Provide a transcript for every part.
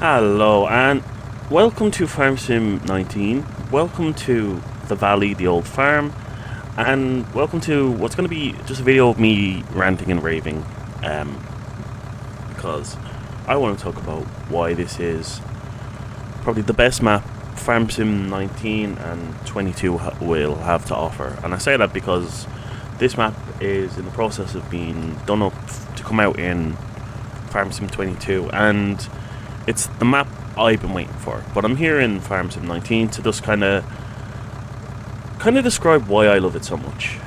Hello and welcome to Farm Sim 19. Welcome to the Valley, the old farm, and welcome to what's going to be just a video of me ranting and raving. Because I want to talk about why this is probably the best map Farm Sim 19 and 22 will have to offer. And I say that because this map is in the process of being done up to come out in Farm Sim 22, and it's the map I've been waiting for. But I'm here in Farm Sim 19 to just kind of describe why I love it so much.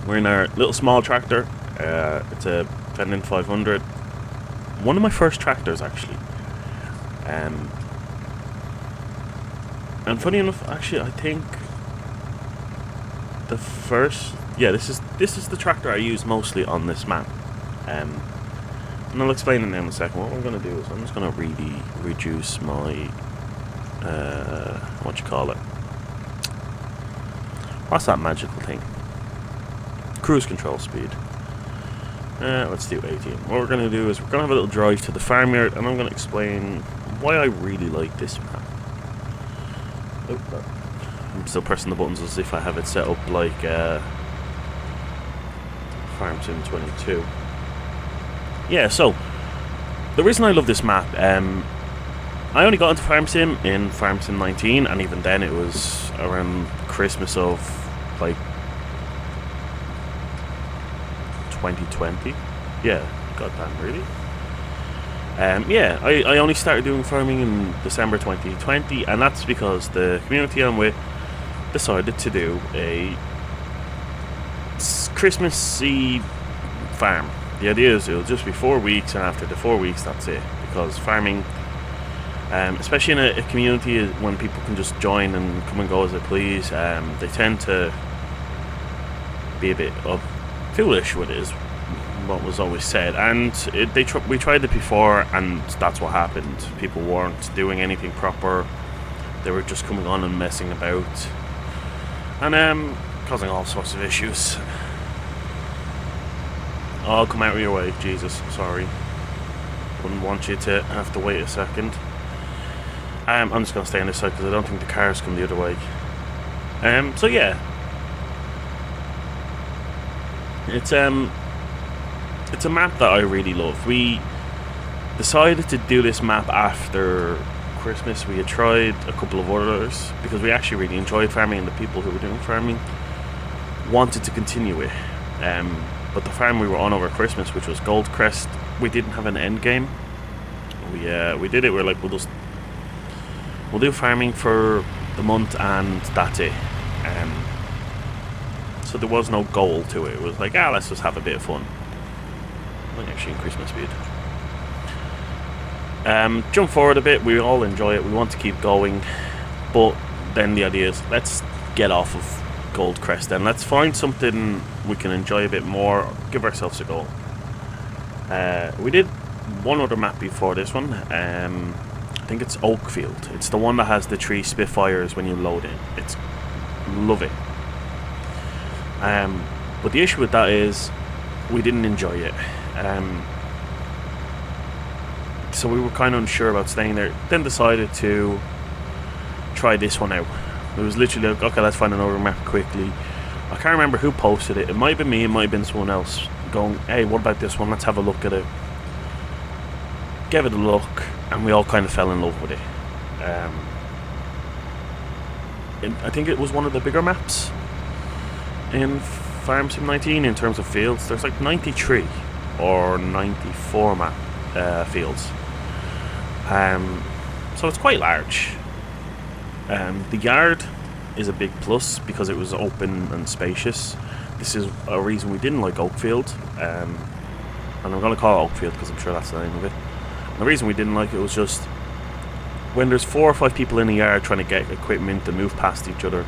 We're in our little small tractor. It's a Fendon 500. One of my first tractors, actually. And funny enough, actually, I think the first, yeah, this is the tractor I use mostly on this map. And I'll explain it in a second. What I'm going to do is I'm just going to really reduce my, what you call it? What's that magical thing? Cruise control speed. Let's do 18. What we're going to do is we're going to have a little drive to the farmyard, and I'm going to explain why I really like this map. Oh, I'm still pressing the buttons as if I have it set up like Farm Sim 22. Yeah, so the reason I love this map, I only got into Farm Sim in Farm Sim 19, and even then it was around Christmas of like 2020. Yeah, goddamn, really. Yeah, I only started doing farming in December 2020, and that's because the community I'm with decided to do a Christmas Eve farm. The idea is it'll just be 4 weeks, and after the 4 weeks, that's it. Because farming, especially in a community when people can just join and come and go as they please, they tend to be a bit foolish with it, is what was always said. And we tried it before, and that's what happened. People weren't doing anything proper. They were just coming on and messing about, and causing all sorts of issues. I'll come out of your way, Jesus, sorry. Wouldn't want you to have to wait a second. I'm just going to stay on this side because I don't think the cars come the other way. So yeah. It's a map that I really love. We decided to do this map after Christmas. We had tried a couple of others because we actually really enjoyed farming, and the people who were doing farming wanted to continue it. But the farm we were on over Christmas, which was Goldcrest, we didn't have an end game. We did it. We're like, we'll do farming for the month, and that's it. So there was no goal to it. It was like, let's just have a bit of fun. I might actually increase my speed. Jump forward a bit. We all enjoy it. We want to keep going, but then the idea is let's get off of Goldcrest, and let's find something we can enjoy a bit more, give ourselves a goal. We did one other map before this one. I think it's Oakfield. It's the one that has the 3 Spitfires when you load in. It's love it. But the issue with that is we didn't enjoy it. So we were kind of unsure about staying there. Then decided to try this one out. It was literally like, okay, let's find another map quickly. I can't remember who posted it. It might have been me, it might have been someone else going, hey, what about this one? Let's have a look at it. Gave it a look, and we all kind of fell in love with it. I think it was one of the bigger maps in Farm Sim 19 in terms of fields. There's like 93 or 94 fields. So it's quite large. The yard is a big plus because it was open and spacious. This is a reason we didn't like Oakfield, and I'm going to call it Oakfield because I'm sure that's the name of it. And the reason we didn't like it was just when there's 4 or 5 people in the yard trying to get equipment and move past each other.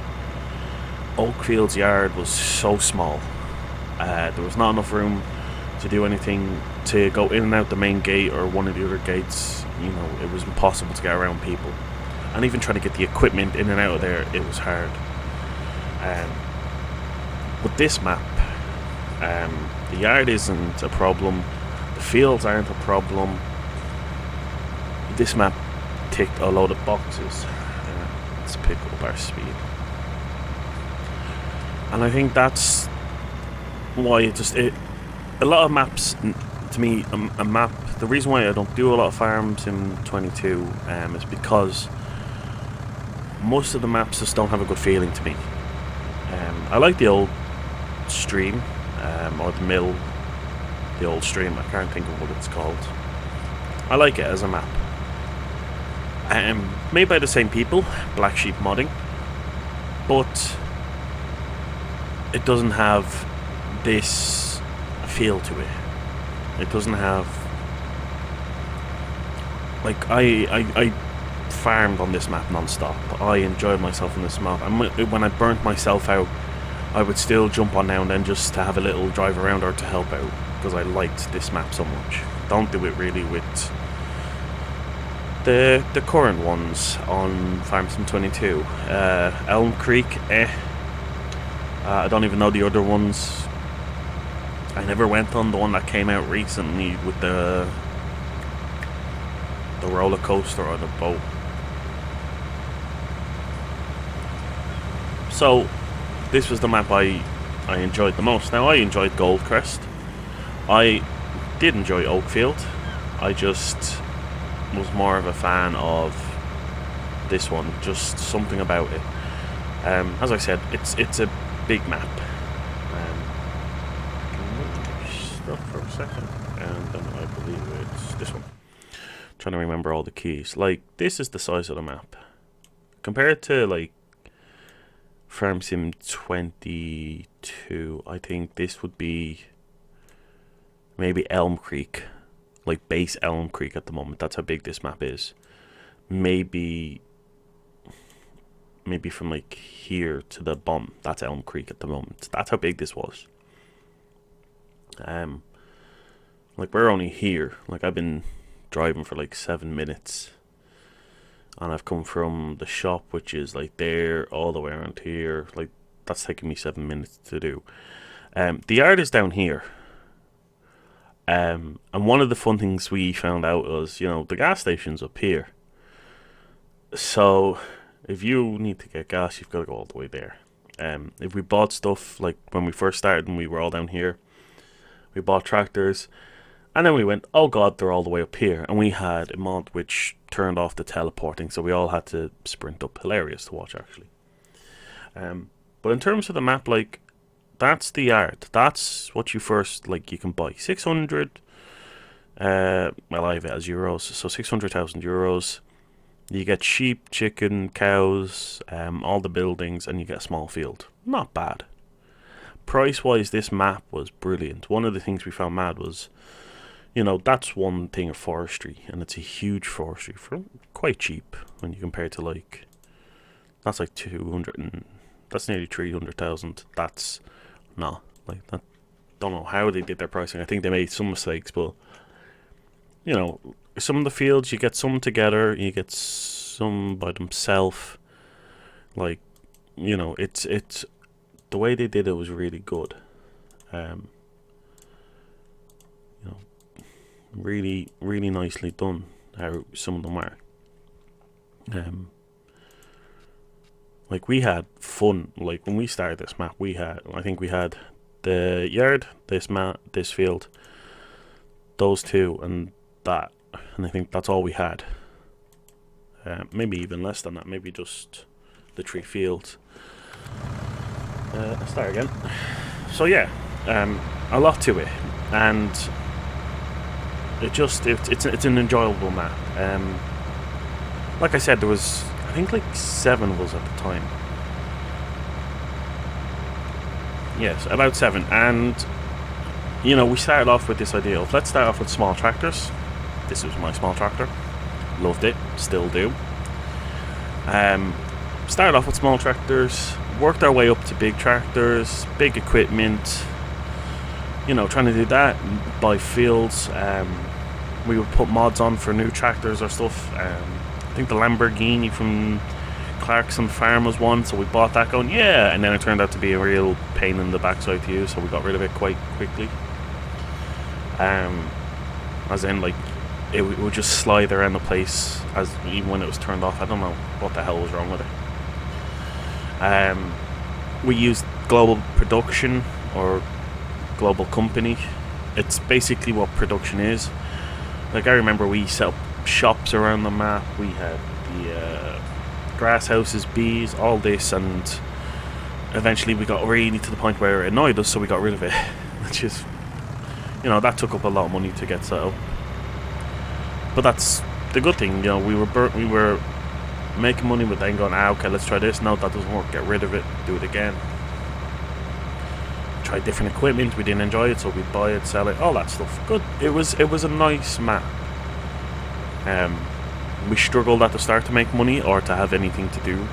Oakfield's yard was so small. There was not enough room to do anything, to go in and out the main gate or one of the other gates. You know, it was impossible to get around people. And even trying to get the equipment in and out of there, it was hard. With this map, the yard isn't a problem, the fields aren't a problem. this map ticked a load of boxes. Let's pick up our speed. And I think that's why a lot of maps, to me, a map, the reason why I don't do a lot of Farm Sim 22 is because most of the maps just don't have a good feeling to me. I like the old stream, or the mill, the old stream, I can't think of what it's called. I like it as a map. Made by the same people, Black Sheep Modding, but it doesn't have this feel to it. It doesn't have, like, I farmed on this map non-stop. I enjoyed myself on this map. When I burnt myself out, I would still jump on now and then just to have a little drive around or to help out, because I liked this map so much. Don't do it really with the current ones on Farm Sim 22. Elm Creek, I don't even know the other ones. I never went on the one that came out recently with the roller coaster or the boat. So this was the map I enjoyed the most. Now, I enjoyed Goldcrest. I did enjoy Oakfield. I just was more of a fan of this one. Just something about it. As I said, it's a big map. Stop for a second, and then I believe it's this one. Trying to remember all the keys. Like, this is the size of the map compared to like Farm Sim 22. I think this would be maybe Elm Creek, like base Elm Creek at the moment. That's how big this map is. Maybe from like here to the bottom, that's Elm Creek at the moment. That's how big this was. Like, we're only here. Like, I've been driving for like 7 minutes, and I've come from the shop, which is like there, all the way around here. Like, that's taking me 7 minutes to do. The yard is down here. And one of the fun things we found out was, the gas station's up here. So if you need to get gas, you've got to go all the way there. If we bought stuff, like when we first started and we were all down here, we bought tractors, and then we went, oh god, they're all the way up here. And we had a mod which turned off the teleporting, so we all had to sprint up. Hilarious to watch, actually. But in terms of the map, like, that's the yard. That's what you first, like, you can buy. 600, well, I have it as euros, so 600,000 euros. You get sheep, chicken, cows, all the buildings, and you get a small field. Not bad. Price-wise, this map was brilliant. One of the things we found mad was, that's one thing of forestry, and it's a huge forestry for quite cheap when you compare it to, like, that's like 200 and that's nearly 300,000. That's not like that. Don't know how they did their pricing. I think they made some mistakes, but some of the fields, you get some together, you get some by themselves. Like, it's the way they did it was really good. Really, really nicely done. How some of them are. Like, we had fun. Like, when we started this map, I think we had the yard, this field, those two, and that. And I think that's all we had. Maybe even less than that. Maybe just the 3 fields. Let's start again. So yeah, a lot to it, and it's an enjoyable map. Like I said, there was, I think, like 7 of us at the time. Yes, about 7. And we started off with this idea of, let's start off with small tractors. This was my small tractor. Loved it, still do. Started off with small tractors, worked our way up to big tractors, big equipment, trying to do that, buy fields. We would put mods on for new tractors or stuff. I think the Lamborghini from Clarkson Farm was one, so we bought that going, yeah, and then it turned out to be a real pain in the backside to use, so we got rid of it quite quickly. As in, like, it would just slide around the place as even when it was turned off. I don't know what the hell was wrong with it. We used Global Production or Global Company. It's basically what production is. Like, I remember we set up shops around the map. We had the grass houses, bees, all this, and eventually we got really to the point where it annoyed us, so we got rid of it. Which is, that took up a lot of money to get set up. But that's the good thing, we were making money, but then going, okay, let's try this. No, that doesn't work. Get rid of it. Do it again. Try different equipment. We didn't enjoy it, so we'd buy it, sell it, all that stuff. Good. It was a nice map. We struggled at the start to make money or to have anything to do,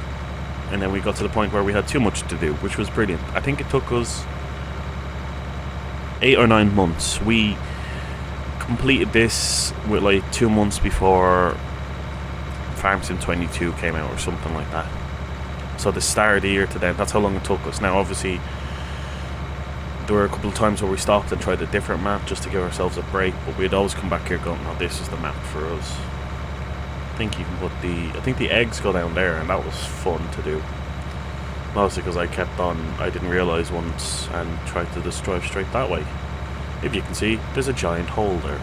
and then we got to the point where we had too much to do, which was brilliant. I think it took us 8 or 9 months. We completed this with like 2 months before Farm Sim 22 came out or something like that. So the start of the year to then, that's how long it took us. Now obviously there were a couple of times where we stopped and tried a different map just to give ourselves a break, but we'd always come back here going, no, this is the map for us. I think you can put I think the eggs go down there, and that was fun to do. Mostly because I didn't realise once and tried to just drive straight that way. If you can see, there's a giant hole there.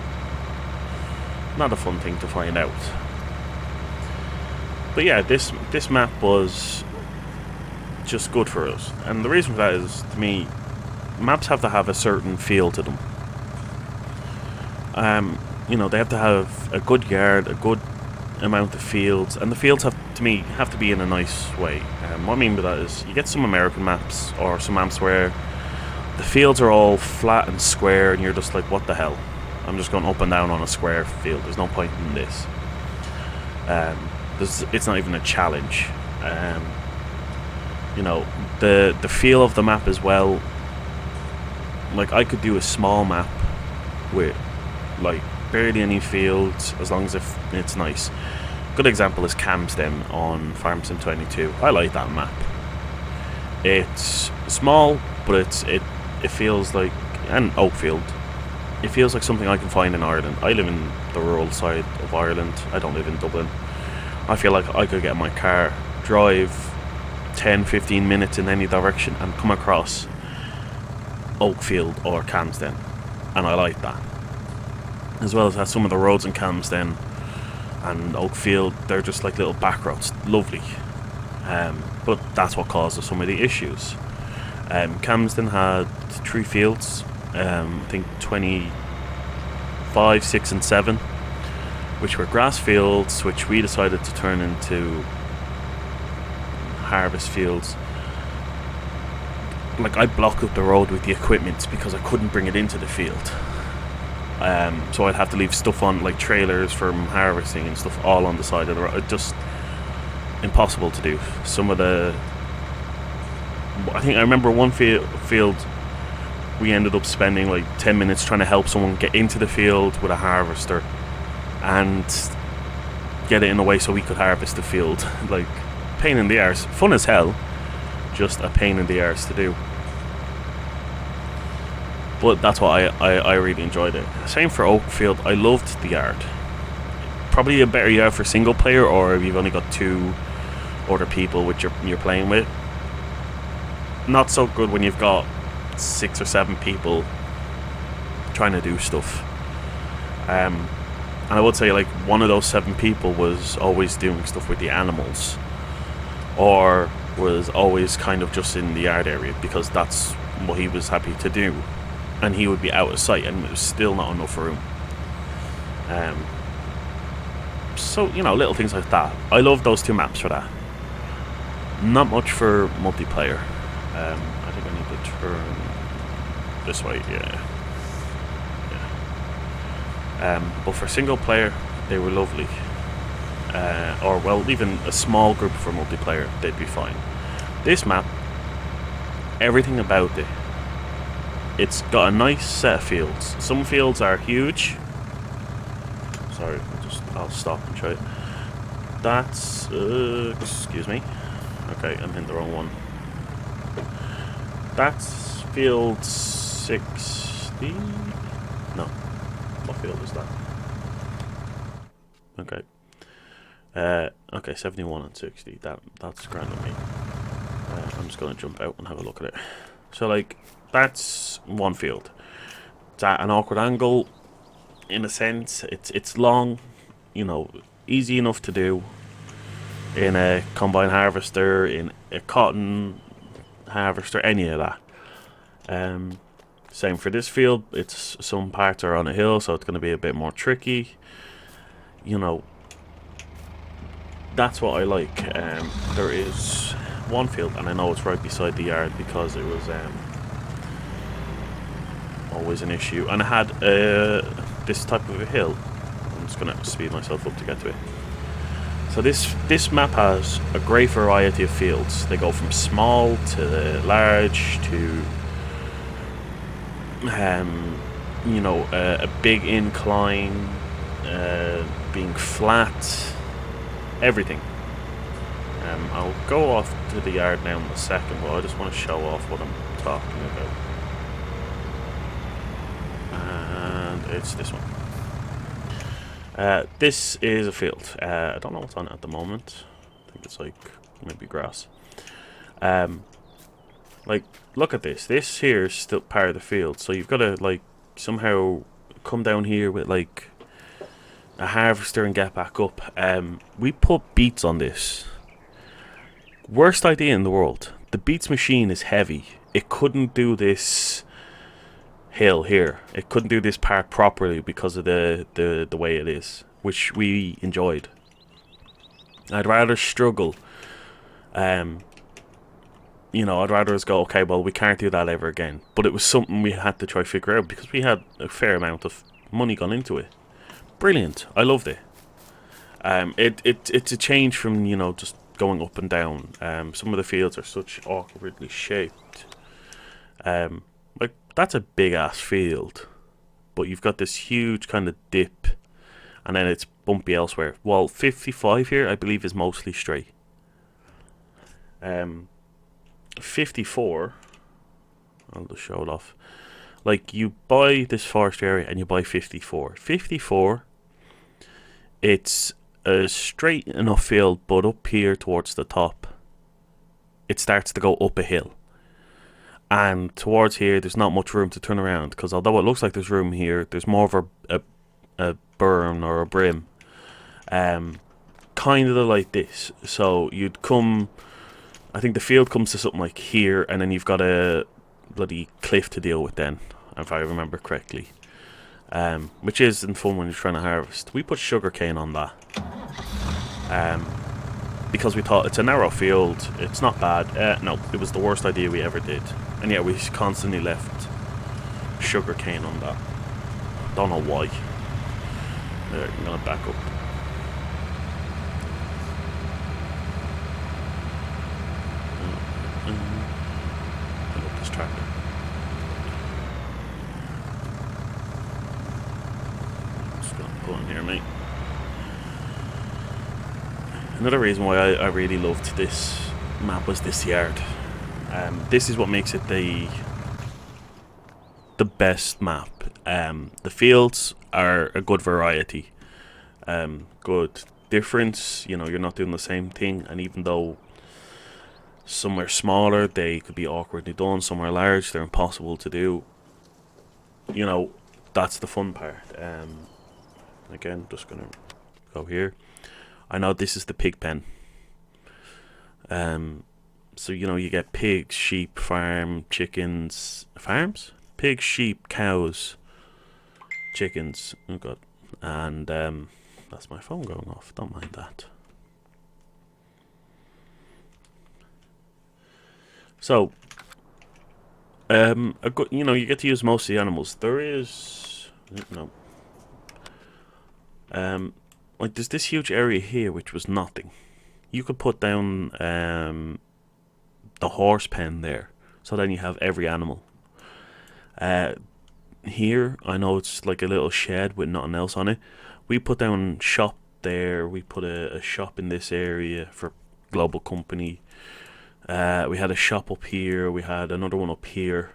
Not a fun thing to find out. But yeah, this map was just good for us. And the reason for that is, to me, maps have to have a certain feel to them. They have to have a good yard, a good amount of fields, and the fields have to be in a nice way. What I mean by that is, you get some American maps or some maps where the fields are all flat and square, and you're just like, what the hell? I'm just going up and down on a square field. There's no point in this. It's not even a challenge. The feel of the map as well. Like, I could do a small map with like barely any fields, as long as it's nice. Good example is Camsden on Farm Sim 22. I like that map. It's small, but it feels like an Oakfield. It feels like something I can find in Ireland. I live in the rural side of Ireland. I don't live in Dublin. I feel like I could get in my car, drive 10-15 minutes in any direction, and come across Oakfield or Camsden, and I like that. As well as some of the roads in Camsden and Oakfield, they're just like little back roads, lovely. But that's what causes some of the issues. Camsden had 3 fields, I think 25, 6 and 7, which were grass fields, which we decided to turn into harvest fields. Like, I blocked up the road with the equipment because I couldn't bring it into the field. So I'd have to leave stuff on, like trailers from harvesting and stuff, all on the side of the road. Just impossible to do. I remember one field we ended up spending like 10 minutes trying to help someone get into the field with a harvester and get it in a way so we could harvest the field. Like, pain in the arse. Fun as hell, just a pain in the arse to do. But that's why I really enjoyed it. Same for Oakfield. I loved the yard. Probably a better yard for single player, or if you've only got 2 other people which you're playing with. Not so good when you've got 6 or 7 people trying to do stuff. And I would say, like, one of those 7 people was always doing stuff with the animals, or was always kind of just in the yard area because that's what he was happy to do, and he would be out of sight, and it was still not enough room. So, little things like that. I love those 2 maps for that. Not much for multiplayer. I think I need to turn this way, yeah. But for single player, they were lovely. Or, well, even a small group for multiplayer, they'd be fine. This map, everything about it, it's got a nice set of fields. Some fields are huge. Sorry, I'll stop and try it. That's, excuse me. Okay, I'm in the wrong one. That's field 60? No. What field is that? Okay. Okay, 71 and 60. That's grand on me. I'm just gonna jump out and have a look at it. So like, that's one field. It's at an awkward angle, in a sense. It's long, you know, easy enough to do in a combine harvester, in a cotton harvester, any of that. Same for this field. It's some parts are on a hill, so it's going to be a bit more tricky. You know, that's what I like. There is one field, and I know it's right beside the yard because it was always an issue. And I had this type of a hill. I'm just going to speed myself up to get to it. So this map has a great variety of fields. They go from small to large to you know, a big incline, being flat, everything. I'll go off to the yard now in a second, but I just want to show off what I'm talking about. And it's this one. This is a field. I don't know what's on it at the moment. I think it's like maybe grass. Like, look at this. This here is still part of the field, so you've got to like somehow come down here with like a harvester and get back up. We put beets on this. Worst idea in the world. The beets machine is heavy. It couldn't do this hill here. It couldn't do this part properly because of the way it is, which we enjoyed. I'd rather struggle. You know, I'd rather us go, okay, well, we can't do that ever again. But it was something we had to try to figure out because we had a fair amount of money gone into it. Brilliant. I loved it. It's a change from, you know, just going up and down. Some of the fields are such awkwardly shaped. Like, that's a big-ass field. But you've got this huge kind of dip. And then it's bumpy elsewhere. Well, 55 here, I believe, is mostly straight. 54, I'll just show it off. Like, you buy this forest area and you buy 54. 54, it's a straight enough field, but up here towards the top, it starts to go up a hill. And towards here, there's not much room to turn around, because although it looks like there's room here, there's more of a berm or a brim. Kind of like this. So you'd come... I think the field comes to something like here, and then you've got a bloody cliff to deal with then, if I remember correctly. Which isn't fun when you're trying to harvest. We put sugarcane on that. Because we thought it's a narrow field, it's not bad. No, it was the worst idea we ever did. And yeah, we constantly left sugarcane on that. Don't know why. I'm gonna back up. This tractor. Just gonna pull in here, mate. Another reason why I really loved this map was this yard. This is what makes it the best map. The fields are a good variety. Good difference. You know, you're not doing the same thing, and even though some are smaller, they could be awkwardly done. Some are large, they're impossible to do. You know, that's the fun part. Again, just gonna go here. I know this is the pig pen. So, you know, you get pigs, sheep, farm, chickens. Farms? Pigs, sheep, cows, chickens. Oh god. And that's my phone going off. Don't mind that. So, you know, you get to use most of the animals. There is like there's this huge area here which was nothing. You could put down the horse pen there, so then you have every animal. Here, I know it's like a little shed with nothing else on it. We put down shop there. We put a shop in this area for Global Company. We had a shop up here. We had another one up here.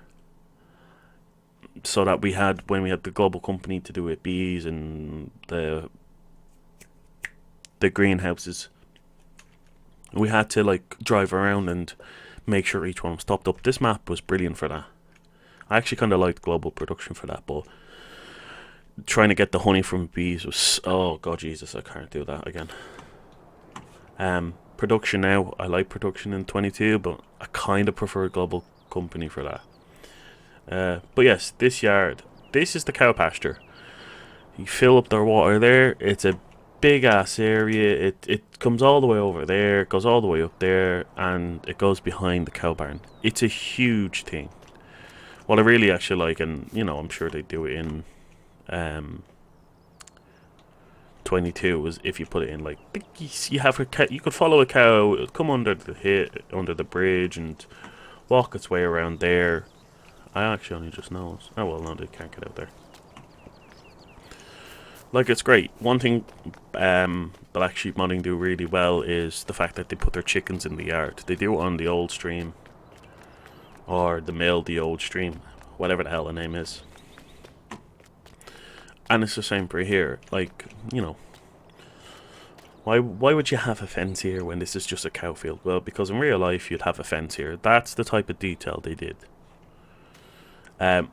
So that we had, when we had the Global Company to do with bees and the the greenhouses. We had to like drive around and make sure each one was topped up. This map was brilliant for that. I actually kind of liked global production for that, but trying to get the honey from bees was, oh god Jesus, I can't do that again. Production now, I like production in 22, but I kind of prefer global company for that. But yes, this yard, this is the cow pasture. You fill up their water there. It's a big ass area. It comes all the way over there, goes all the way up there, and it goes behind the cow barn. It's a huge thing. What I really actually like, and you know, I'm sure they do it in 22, is if you put it in like you have a cow, you could follow a cow, it would come under the bridge and walk its way around there. I actually only just noticed. Oh well, no, they can't get out there. Like, it's great. One thing Black Sheep Modding do really well is the fact that they put their chickens in the yard. They do it on the old stream, or the old stream, whatever the hell the name is. And it's the same for here. Like, you know, why would you have a fence here when this is just a cow field? Well, because in real life you'd have a fence here. That's the type of detail they did.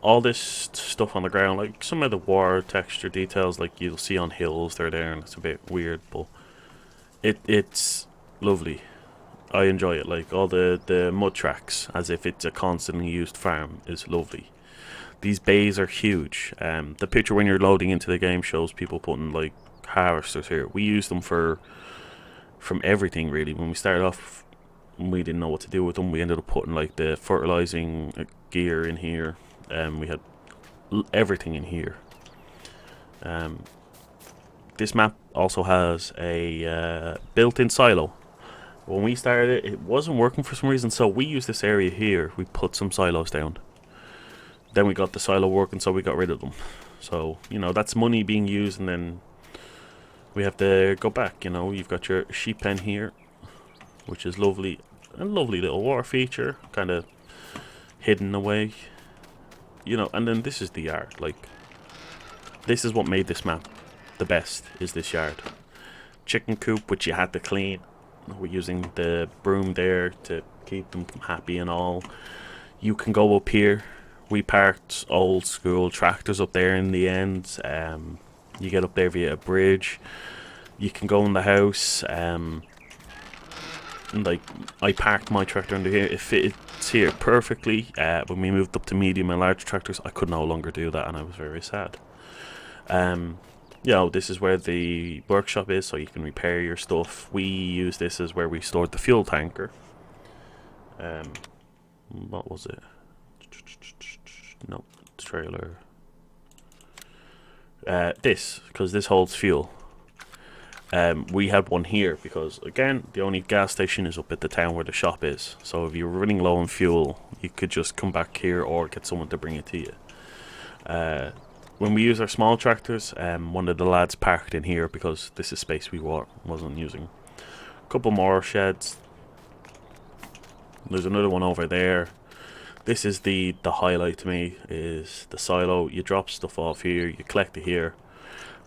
All this stuff on the ground, like some of the war texture details, like you'll see on hills, they're there, and it's a bit weird, but it's lovely. I enjoy it. Like all the mud tracks, as if it's a constantly used farm, is lovely. These bays are huge. The picture when you're loading into the game shows people putting like harvesters here. We use them from everything really. When we started off, we didn't know what to do with them. We ended up putting like the fertilizing gear in here. We had everything in here. This map also has a built-in silo. When we started it wasn't working for some reason, so we used this area here. We put some silos down. Then we got the silo working, so we got rid of them. So, you know, that's money being used, and then we have to go back, you know. You've got your sheep pen here, which is lovely. A lovely little water feature, kind of hidden away. You know, and then this is the yard. Like, this is what made this map the best, is this yard. Chicken coop, which you had to clean. We're using the broom there to keep them happy and all. You can go up here. We parked old school tractors up there in the end. You get up there via a bridge. You can go in the house. Like, I parked my tractor under here. It fits here perfectly. When we moved up to medium and large tractors, I could no longer do that, and I was very sad. You know, this is where the workshop is, so you can repair your stuff. We use this as where we stored the fuel tanker. What was it? No, trailer. This, because this holds fuel. We had one here because, again, the only gas station is up at the town where the shop is. So if you're running low on fuel, you could just come back here or get someone to bring it to you. When we use our small tractors, one of the lads parked in here because this is space we wasn't using. A couple more sheds. There's another one over there. This is the highlight to me, is the silo. You drop stuff off here, you collect it here.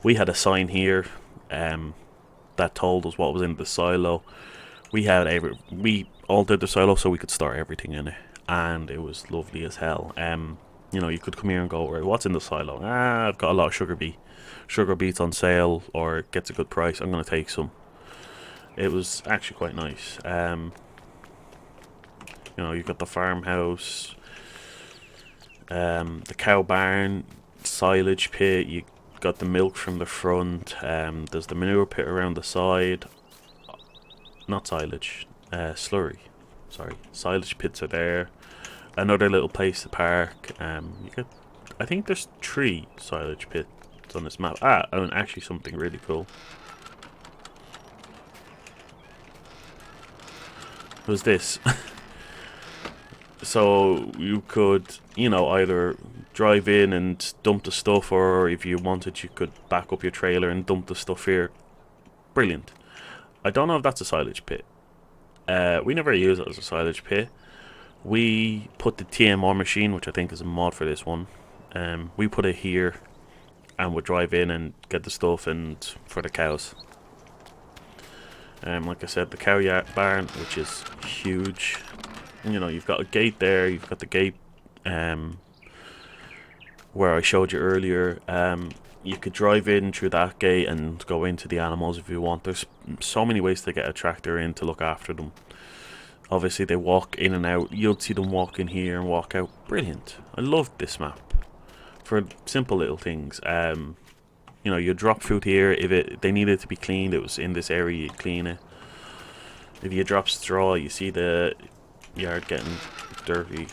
We had a sign here that told us what was in the silo. We all did the silo so we could store everything in it, and it was lovely as hell. You know, you could come here and go, right, what's in the silo? I've got a lot of sugar beets on sale, or it gets a good price, I'm going to take some. It was actually quite nice. You know, you've got the farmhouse, the cow barn, silage pit, you got the milk from the front, there's the manure pit around the side. Not silage, slurry, sorry. Silage pits are there. Another little place to park. You got, I think there's 3 silage pits on this map. And actually something really cool. Was this. So you could, you know, either drive in and dump the stuff, or if you wanted, you could back up your trailer and dump the stuff here. Brilliant. I don't know if that's a silage pit. We never use it as a silage pit. We put the TMR machine, which I think is a mod for this one. We put it here, and we'll drive in and get the stuff and for the cows. Like I said, the cow barn, which is huge. You know, you've got a gate there. You've got the gate where I showed you earlier. You could drive in through that gate and go into the animals if you want. There's so many ways to get a tractor in to look after them. Obviously, they walk in and out. You'll see them walk in here and walk out. Brilliant. I loved this map for simple little things. You know, you drop food here. If they needed to be cleaned, it was in this area, you clean it. If you drop straw, you see the yard getting dirty,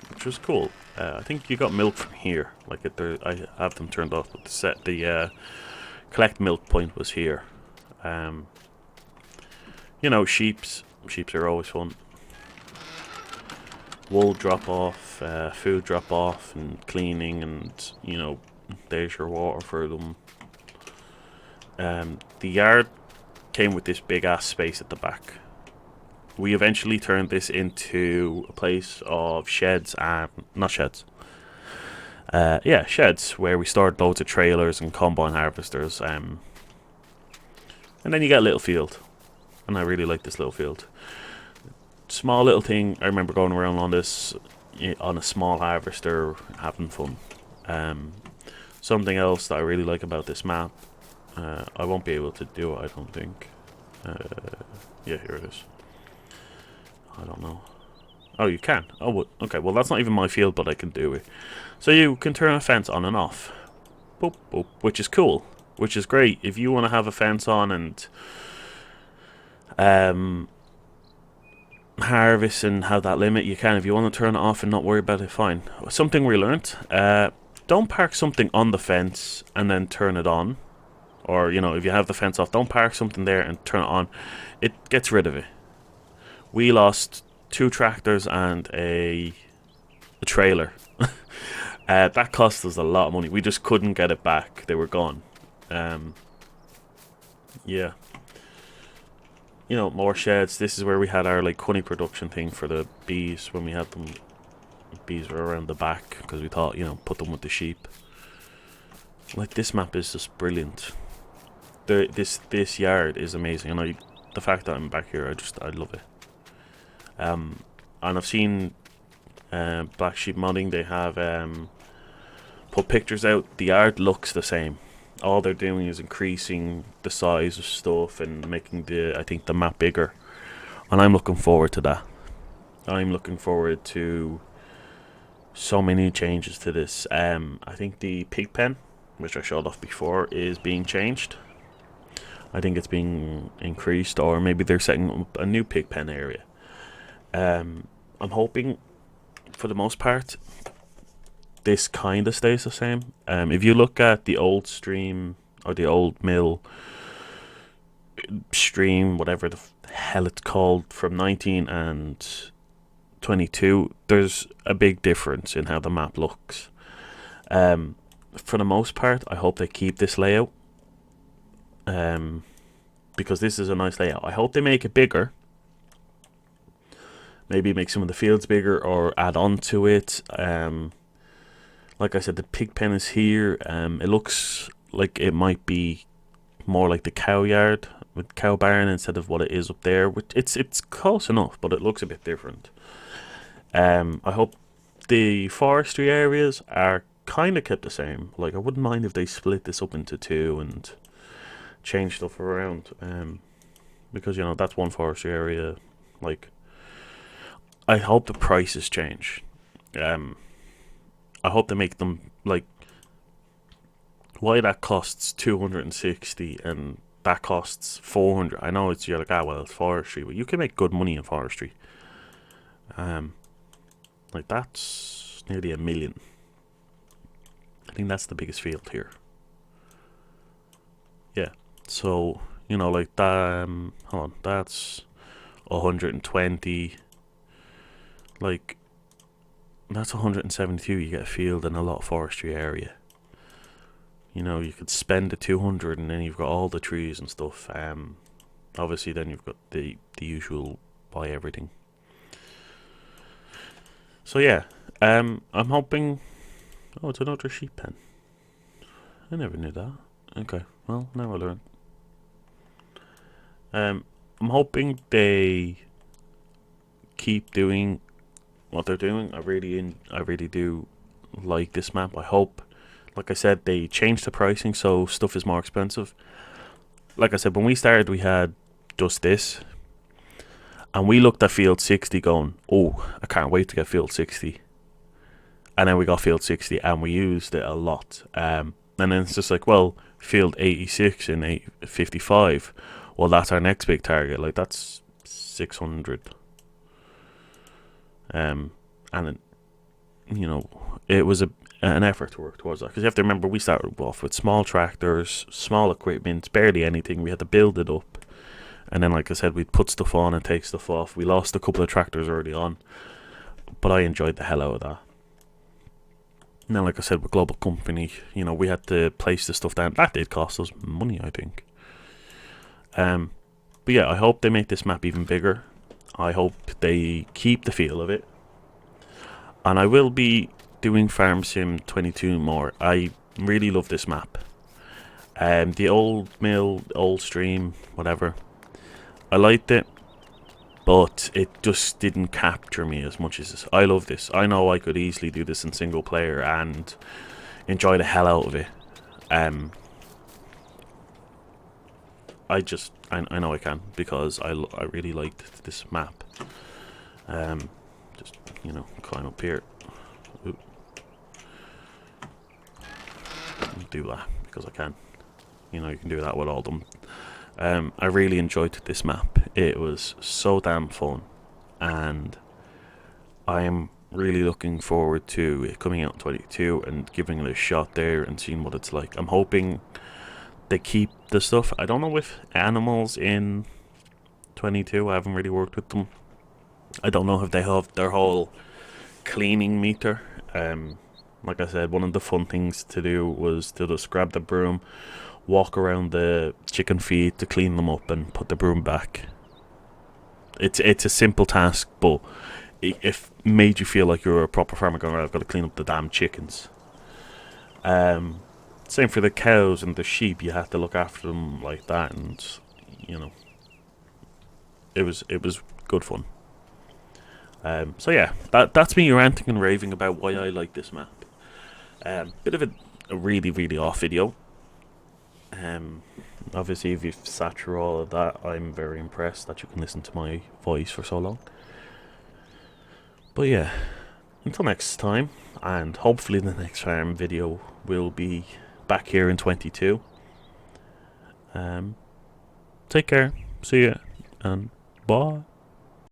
which was cool. I think you got milk from here. Like I have them turned off, but the collect milk point was here. You know, sheeps are always fun. Wool drop off, food drop off, and cleaning, and you know, there's your water for them. The yard came with this big ass space at the back. We eventually turned this into a place of sheds and not sheds. Yeah, sheds where we stored loads of trailers and combine harvesters. And then you get a little field, and I really like this little field. Small little thing. I remember going around on this on a small harvester, having fun. Something else that I really like about this map. I won't be able to do it, I don't think. Yeah, here it is. I don't know. Oh, you can. Oh, okay. Well, that's not even my field, but I can do it. So you can turn a fence on and off. Boop, boop, which is cool. Which is great. If you want to have a fence on and harvest and have that limit, you can. If you want to turn it off and not worry about it, fine. Something we learnt. Don't park something on the fence and then turn it on. Or, you know, if you have the fence off, don't park something there and turn it on. It gets rid of it. We lost 2 tractors and a trailer. That cost us a lot of money. We just couldn't get it back. They were gone. Yeah. You know, more sheds. This is where we had our like honey production thing for the bees when we had them. Bees were around the back because we thought, you know, put them with the sheep. Like, this map is just brilliant. This yard is amazing, and the fact that I'm back here, I love it. And I've seen Black Sheep Modding. They have put pictures out. The yard looks the same. All they're doing is increasing the size of stuff and making I think the map bigger. And I'm looking forward to that. I'm looking forward to so many changes to this. I think the pig pen, which I showed off before, is being changed. I think it's being increased, or maybe they're setting up a new pig pen area. I'm hoping, for the most part, this kind of stays the same. If you look at the old stream, or the old mill stream, whatever the hell it's called, from 19 and 22, there's a big difference in how the map looks. For the most part, I hope they keep this layout. Because this is a nice layout. I hope they make it bigger. Maybe make some of the fields bigger or add on to it. Like I said, the pig pen is here. It looks like it might be more like the cow yard with cow barn instead of what it is up there. It's close enough, but it looks a bit different. I hope the forestry areas are kind of kept the same. Like, I wouldn't mind if they split this up into 2 and change stuff around. Because, you know, that's one forestry area. Like, I hope the prices change. I hope they make them, like, why that costs 260 and that costs 400. I know you're like, well, it's forestry, but you can make good money in forestry. Like, that's nearly $1 million. I think that's the biggest field here. Yeah, so, you know, like that, hold on, that's 120. Like, that's 172. You get a field and a lot of forestry area. You know, you could spend the 200 and then you've got all the trees and stuff. Obviously then you've got the usual buy everything. So yeah, I'm hoping. Oh, it's another sheep pen. I never knew that. Okay, well, now I learn. I'm hoping they keep doing what they're doing. I really do like this map. I hope, like I said, they changed the pricing so stuff is more expensive. Like I said, when we started, we had just this, and we looked at Field 60 going, oh, I can't wait to get Field 60. And then we got Field 60 and we used it a lot. And then it's just like, well, Field 86 and 855, well, that's our next big target. Like, that's 600. And, it, you know, it was an effort to work towards that. Because you have to remember, we started off with small tractors, small equipment, barely anything. We had to build it up. And then, like I said, we'd put stuff on and take stuff off. We lost a couple of tractors early on, but I enjoyed the hell out of that. And then, like I said, with Global Company, you know, we had to place the stuff down. That did cost us money, I think. But yeah, I hope they make this map even bigger. I hope they keep the feel of it. And I will be doing Farm Sim 22 more. I really love this map. The old mill, old stream, whatever, I liked it, but it just didn't capture me as much as this. I love this. I know I could easily do this in single player and enjoy the hell out of it. I know I can, because I really liked this map. Just, you know, climb up here. Ooh. Do that because I can. You know, you can do that with all of them. I really enjoyed this map. It was so damn fun, and I am really looking forward to it coming out in 22 and giving it a shot there and seeing what it's like. I'm hoping they keep the stuff. I don't know if animals in 22, I haven't really worked with them. I don't know if they have their whole cleaning meter. Like I said, one of the fun things to do was to just grab the broom, walk around the chicken feed to clean them up and put the broom back. It's a simple task, but it made you feel like you're a proper farmer going, I've got to clean up the damn chickens. Same for the cows and the sheep. You have to look after them like that, and you know, it was good fun. So yeah, that's me ranting and raving about why I like this map. Bit of a really off video. Obviously, if you've sat through all of that, I'm very impressed that you can listen to my voice for so long. But yeah, until next time, and hopefully the next farm video will be back here in 22. Take care, see ya, and bye.